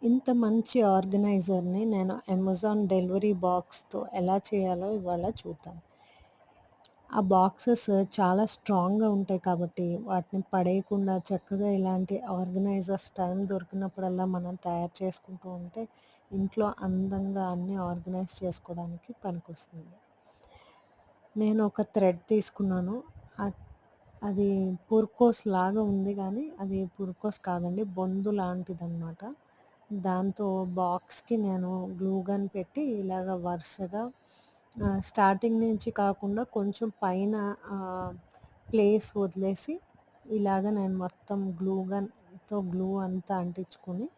ఇంత మంచి ఆర్గనైజర్‌ని నేను అమెజాన్ డెలివరీ బాక్స్‌తో ఎలా చేయాలో ఇవాళ చూద్దాం. ఆ బాక్సెస్ చాలా స్ట్రాంగ్‌గా ఉంటాయి కాబట్టి వాటిని పడేయకుండా చక్కగా ఇలాంటి ఆర్గనైజర్స్ టైం దొరికినప్పుడల్లా మనం తయారు చేసుకుంటూ ఉంటే ఇంట్లో అందంగా అన్నీ ఆర్గనైజ్ చేసుకోవడానికి పనికొస్తుంది. నేను ఒక థ్రెడ్ తీసుకున్నాను. అద్ అది పుర్కోస్ లాగా ఉంది గానీ, అది పుర్కోస్ కాదండి. బొందు లాంటిదనమాట. దాంతో బాక్స్‌కి నేను గ్లూ గన్ పెట్టి ఇలాగ వరుసగా స్టార్టింగ్ నుంచి కాకుండా కొంచెం పైన ఆహ్, ప్లేస్ వదిలేసి ఇలాగ నేను మొత్తం గ్లూ అంతా అంటించుకొని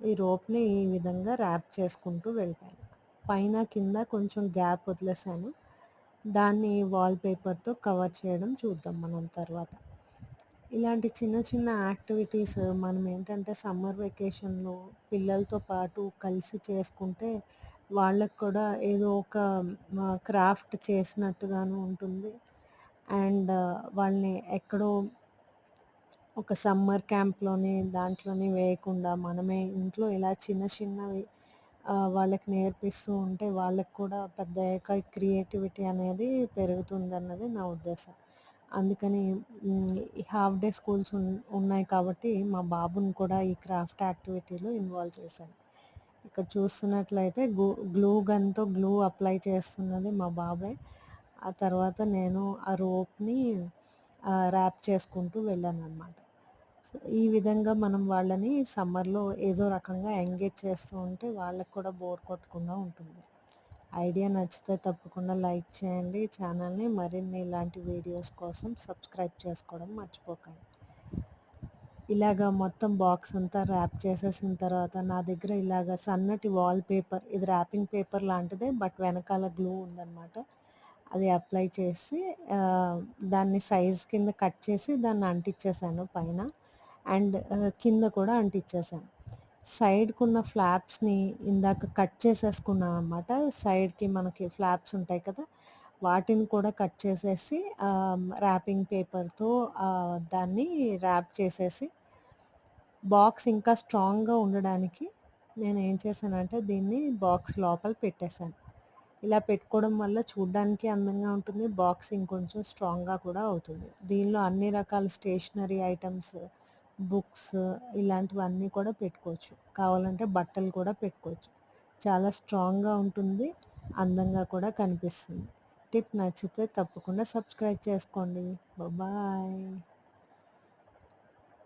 ఈ రోప్‌ని ఈ విధంగా ర్యాప్ చేసుకుంటూ వెళ్ళిపోయాను. పైన, కింద కొంచెం గ్యాప్ వదిలేసాను. దాన్ని వాల్ పేపర్‌తో కవర్ చేయడం చూద్దాం మనం తర్వాత. ఇలాంటి చిన్న చిన్న యాక్టివిటీస్ మనం ఏంటంటే సమ్మర్ వెకేషన్‌లో పిల్లలతో పాటు కలిసి చేసుకుంటే వాళ్ళకి కూడా ఏదో ఒక క్రాఫ్ట్ చేసినట్టుగాను ఉంటుంది. అండ్ వాళ్ళని ఎక్కడో ఒక సమ్మర్ క్యాంప్‌లోని దాంట్లోని వేయకుండా మనమే ఇంట్లో ఇలా చిన్న చిన్నవి వాళ్ళకి నేర్పిస్తూ ఉంటే వాళ్ళకి కూడా పెద్దయ్యాక క్రియేటివిటీ అనేది పెరుగుతుందన్నది నా ఉద్దేశం. అందుకని ఈ హాఫ్ డే స్కూల్స్ ఉన్నాయి కాబట్టి మా బాబుని కూడా ఈ క్రాఫ్ట్ యాక్టివిటీలో ఇన్వాల్వ్ చేశాను. ఇక్కడ చూస్తున్నట్లయితే గ్లూ గన్‌తో గ్లూ అప్లై చేస్తున్నది మా బాబే. ఆ తర్వాత నేను ఆ రోప్‌ని ర్యాప్ చేసుకుంటూ వెళ్ళాననమాట. సో, ఈ విధంగా మనం వాళ్ళని సమ్మర్‌లో ఏదో రకంగా ఎంగేజ్ చేస్తూ ఉంటే వాళ్ళకి కూడా బోర్ కొట్టకుండా ఉంటుంది. ఐడియా నచ్చితే తప్పకుండా లైక్ చేయండి. ఛానల్‌ని మరిన్ని ఇలాంటి వీడియోస్ కోసం సబ్స్క్రైబ్ చేసుకోవడం మర్చిపోకండి. ఇలాగ మొత్తం బాక్స్ అంతా ర్యాప్ చేసేసిన తర్వాత నా దగ్గర ఇలాగ సన్నటి వాల్ పేపర్, ఇది ర్యాపింగ్ పేపర్ లాంటిదే బట్ వెనకాల గ్లూ ఉందనమాట. అది అప్లై చేసి దాన్ని సైజ్ కింద కట్ చేసి దాన్ని అంటించేసాను పైన. అండ్ కింద కూడా అంటించేసాను. సైడ్‌కున్న ఫ్లాప్స్‌ని ఇందాక కట్ చేసేసుకున్నాననమాట. సైడ్‌కి మనకి ఫ్లాప్స్ ఉంటాయి కదా! వాటిని కూడా కట్ చేసేసి ర్యాపింగ్ పేపర్‌తో దాన్ని ర్యాప్ చేసేసి బాక్స్ ఇంకా స్ట్రాంగ్‌గా ఉండడానికి నేనేం చేశానంటే దీన్ని బాక్స్ లోపల పెట్టేసాను. ఇలా పెట్టుకోవడం వల్ల చూడ్డానికి అందంగా ఉంటుంది. బాక్స్ ఇంకొంచెం స్ట్రాంగ్‌గా కూడా అవుతుంది. దీనిలో అన్ని రకాల స్టేషనరీ ఐటెమ్స్, బుక్స్ ఇలాంటివన్నీ కూడా పెట్టుకోవచ్చు. కావాలంటే బట్టలు కూడా పెట్టుకోవచ్చు. చాలా స్ట్రాంగ్‌గా ఉంటుంది. అందంగా కూడా కనిపిస్తుంది. టిప్ నచ్చితే తప్పకుండా సబ్స్క్రైబ్ చేసుకోండి. బాయ్.